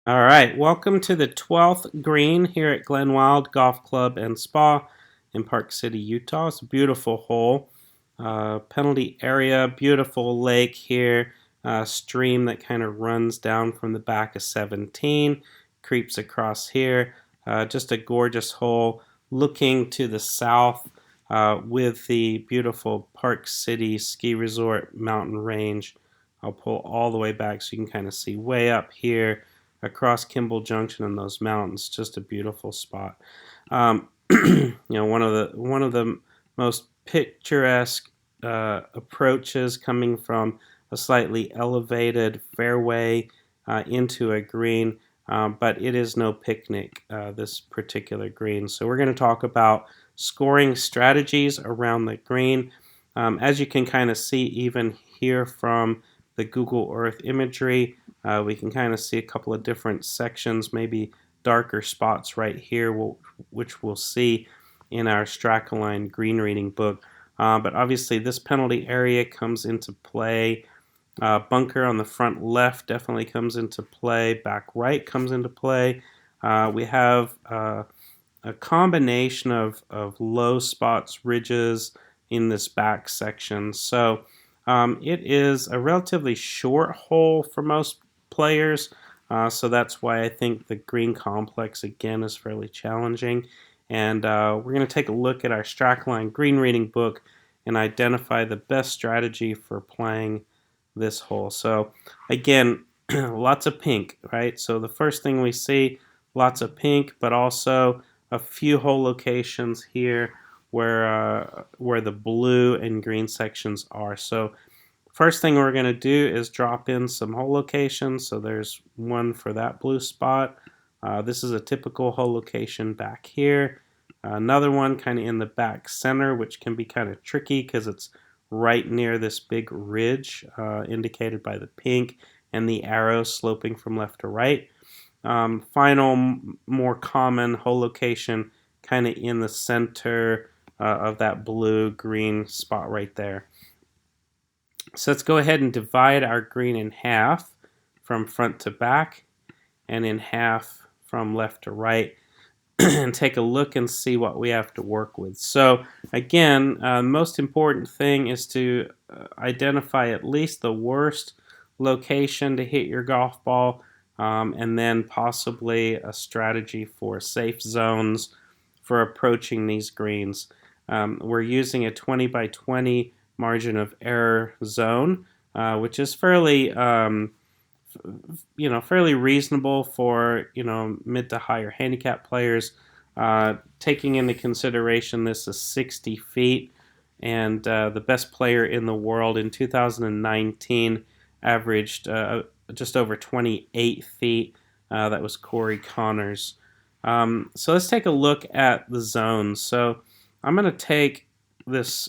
All right, welcome to the 12th green here at Glenwild Golf Club and Spa in Park City, Utah. It's a beautiful hole. Penalty area, beautiful lake here, stream that kind of runs down from the back of 17, creeps across here. Just a gorgeous hole looking to the south with the beautiful Park City Ski Resort mountain range. I'll pull all the way back so you can kind of see way up here across Kimball Junction and those mountains. Just a beautiful spot. One of the most picturesque approaches coming from a slightly elevated fairway into a green, but it is no picnic, this particular green. So we're going to talk about scoring strategies around the green. As you can kind of see even here from the Google Earth imagery, we can kind of see a couple of different sections, maybe darker spots right here, which we'll see in our Strakaline green reading book. But obviously this penalty area comes into play. Bunker on the front left definitely comes into play. Back right comes into play. We have a combination of low spots, ridges in this back section. So it is a relatively short hole for most players, so that's why I think the green complex again is fairly challenging. And we're going to take a look at our Strakaline green reading book and identify the best strategy for playing this hole. So again, lots of pink, right? So the first thing we see, lots of pink, but also a few hole locations here where the blue and green sections are. So first thing we're going to do is drop in some hole locations. So there's one for that blue spot. This is a typical hole location back here. Another one kind of in the back center, which can be kind of tricky because it's right near this big ridge indicated by the pink and the arrow sloping from left to right. Final, more common hole location kind of in the center of that blue-green spot right there. So let's go ahead and divide our green in half from front to back and in half from left to right and take a look and see what we have to work with. So again, the most important thing is to identify at least the worst location to hit your golf ball, and then possibly a strategy for safe zones for approaching these greens. We're using a 20 by 20 margin of error zone, which is fairly fairly reasonable for mid to higher handicap players. Taking into consideration this is 60 feet, and the best player in the world in 2019 averaged just over 28 feet. That was Corey Connors. So let's take a look at the zones. So I'm going to take this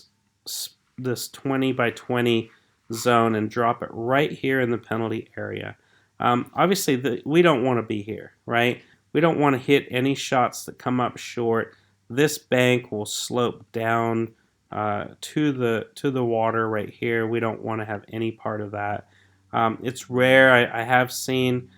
20 by 20 zone and drop it right here in the penalty area. Obviously, we don't want to be here, right? We don't want to hit any shots that come up short. This bank will slope down to the water right here. We don't want to have any part of that. It's rare. I have seen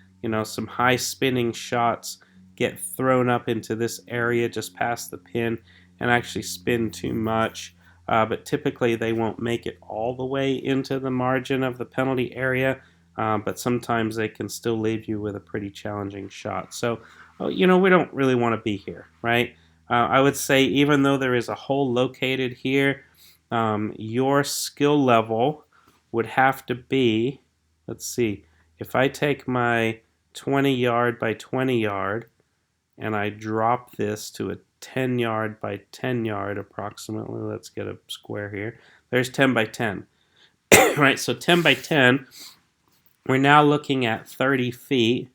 some high spinning shots get thrown up into this area just past the pin and actually spin too much. But typically they won't make it all the way into the margin of the penalty area, but sometimes they can still leave you with a pretty challenging shot. So, we don't really want to be here, right? I would say even though there is a hole located here, your skill level would have to be, let's see, if I take my 20 yard by 20 yard and I drop this to a 10 yard by 10 yard approximately. Let's get a square here. There's 10 by 10. Right, so 10 by 10, we're now looking at 30 feet,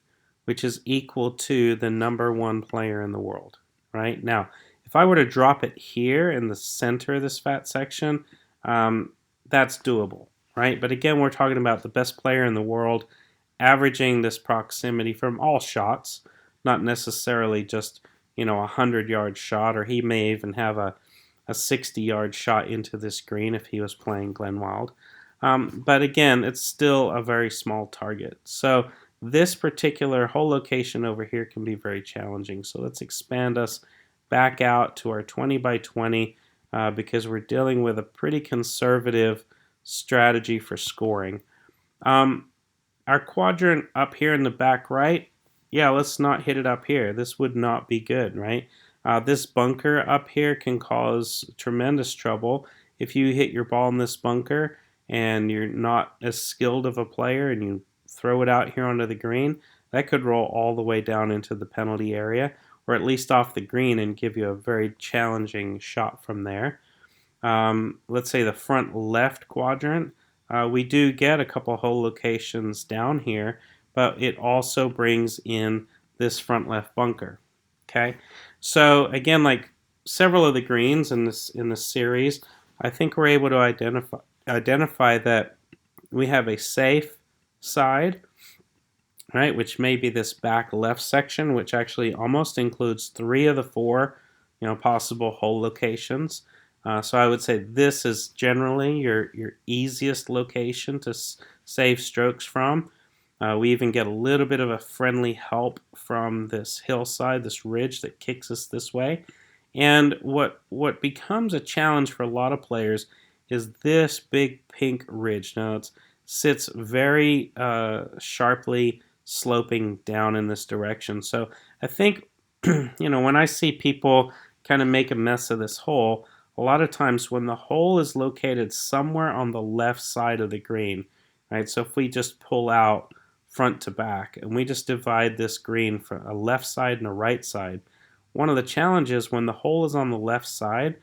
which is equal to the number one player in the world. Right, now, if I were to drop it here in the center of this fat section, that's doable. Right, but again, we're talking about the best player in the world averaging this proximity from all shots, not necessarily just a 100-yard shot, or he may even have a 60-yard shot into this green if he was playing Glenwild. But again, it's still a very small target. So this particular hole location over here can be very challenging. So let's expand us back out to our 20 by 20 because we're dealing with a pretty conservative strategy for scoring. Our quadrant up here in the back right, yeah, let's not hit it up here. This would not be good, right? This bunker up here can cause tremendous trouble. If you hit your ball in this bunker and you're not as skilled of a player and you throw it out here onto the green, that could roll all the way down into the penalty area, or at least off the green, and give you a very challenging shot from there. Let's say the front left quadrant, we do get a couple hole locations down here, but it also brings in this front left bunker. Okay, so again, like several of the greens in this series, I think we're able to identify that we have a safe side, right, which may be this back left section, which actually almost includes 3 of the 4, possible hole locations. So I would say this is generally your easiest location to save strokes from. We even get a little bit of a friendly help from this hillside, this ridge that kicks us this way. And what becomes a challenge for a lot of players is this big pink ridge. Now it sits very sharply sloping down in this direction. So I think, when I see people kind of make a mess of this hole, a lot of times when the hole is located somewhere on the left side of the green, right? So if we just pull out front to back and we just divide this green for a left side and a right side, one of the challenges when the hole is on the left side,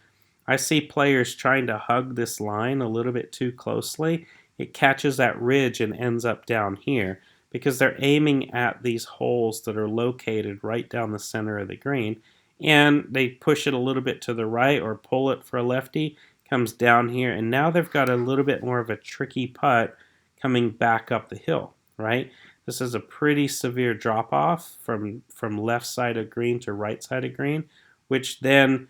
I see players trying to hug this line a little bit too closely. It catches that ridge and ends up down here because they're aiming at these holes that are located right down the center of the green, and they push it a little bit to the right or pull it for a lefty, comes down here, and now they've got a little bit more of a tricky putt coming back up the hill, right? This is a pretty severe drop-off from left side of green to right side of green, which then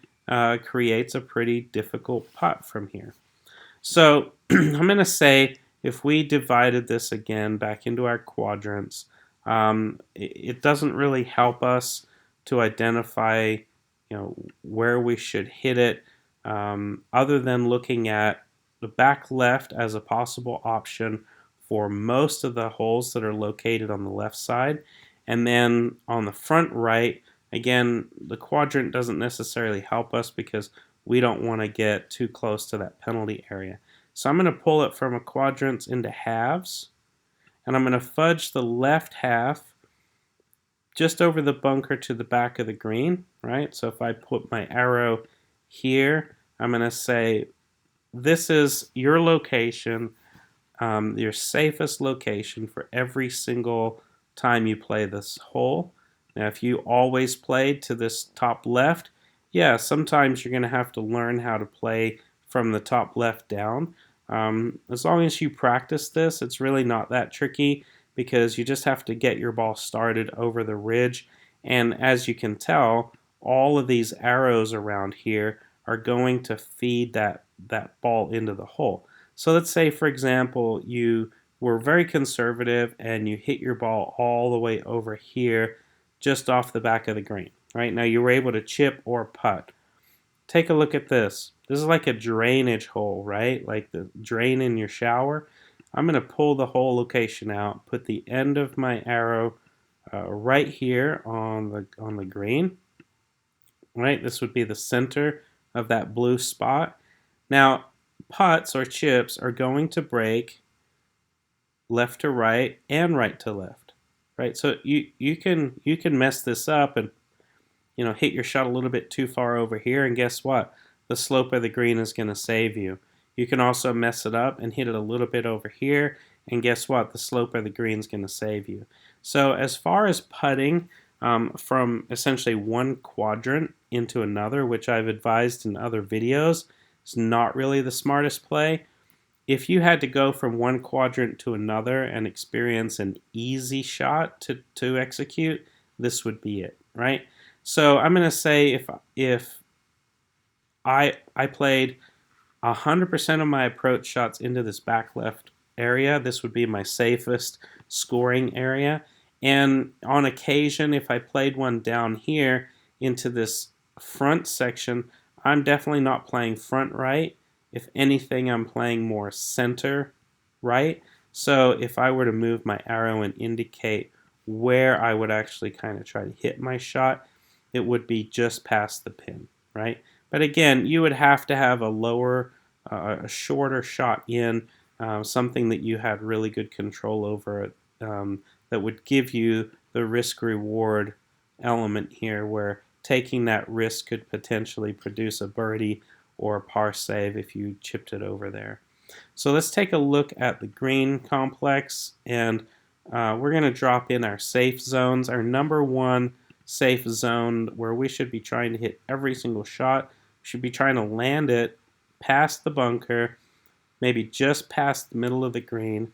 creates a pretty difficult putt from here. So I'm going to say if we divided this again back into our quadrants, it doesn't really help us to identify, where we should hit it, other than looking at the back left as a possible option for most of the holes that are located on the left side. And then on the front right, again, the quadrant doesn't necessarily help us because we don't want to get too close to that penalty area. So I'm going to pull it from a quadrant into halves, and I'm going to fudge the left half just over the bunker to the back of the green, right? So if I put my arrow here, I'm going to say this is your location, your safest location for every single time you play this hole. Now, if you always played to this top left, yeah, sometimes you're going to have to learn how to play from the top left down. As long as you practice this, it's really not that tricky because you just have to get your ball started over the ridge. And as you can tell, all of these arrows around here are going to feed that ball into the hole. So let's say, for example, you were very conservative and you hit your ball all the way over here just off the back of the green. Right? Now you were able to chip or putt. Take a look at this. This is like a drainage hole, right? Like the drain in your shower. I'm going to pull the hole location out, put the end of my arrow right here on the green. Right? This would be the center of that blue spot. Now, putts or chips are going to break left to right and right to left. Right? So you can mess this up and hit your shot a little bit too far over here, and guess what? The slope of the green is going to save you. You can also mess it up and hit it a little bit over here, and guess what? The slope of the green is going to save you. So as far as putting from essentially one quadrant into another, which I've advised in other videos, is not really the smartest play. If you had to go from one quadrant to another and experience an easy shot to execute, this would be it, right? So I'm going to say if I played 100% of my approach shots into this back left area, this would be my safest scoring area. And on occasion, if I played one down here into this front section, I'm definitely not playing front right. If anything, I'm playing more center right. So if I were to move my arrow and indicate where I would actually kind of try to hit my shot, it would be just past the pin, right? But again, you would have to have a shorter shot in, something that you had really good control over, that would give you the risk-reward element here, where taking that risk could potentially produce a birdie or a par save if you chipped it over there. So let's take a look at the green complex, and we're going to drop in our safe zones. Our number one safe zone, where we should be trying to hit every single shot, we should be trying to land it past the bunker, maybe just past the middle of the green,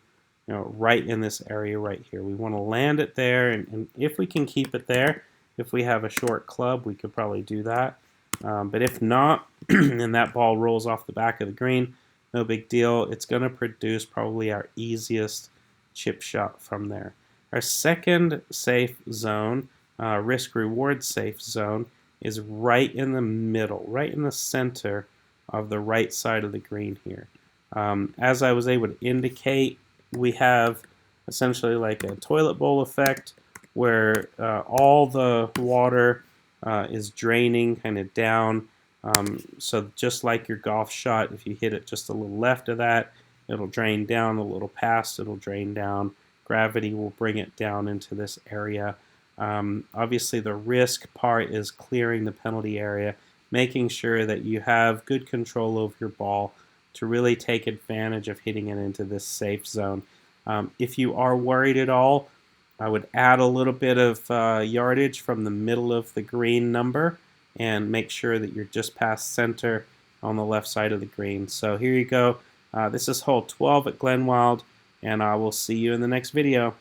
right in this area right here. We want to land it there, and if we can keep it there, if we have a short club, we could probably do that. But if not, and that ball rolls off the back of the green, no big deal. It's going to produce probably our easiest chip shot from there. Our second safe zone, risk-reward safe zone, is right in the middle, right in the center of the right side of the green here. As I was able to indicate, we have essentially like a toilet bowl effect, where all the water is draining kind of down. So just like your golf shot, if you hit it just a little left of that, it'll drain down, a little past, it'll drain down. Gravity will bring it down into this area. Obviously, the risk part is clearing the penalty area, making sure that you have good control over your ball to really take advantage of hitting it into this safe zone. If you are worried at all, I would add a little bit of yardage from the middle of the green number and make sure that you're just past center on the left side of the green. So here you go. This is hole 12 at Glenwild, and I will see you in the next video.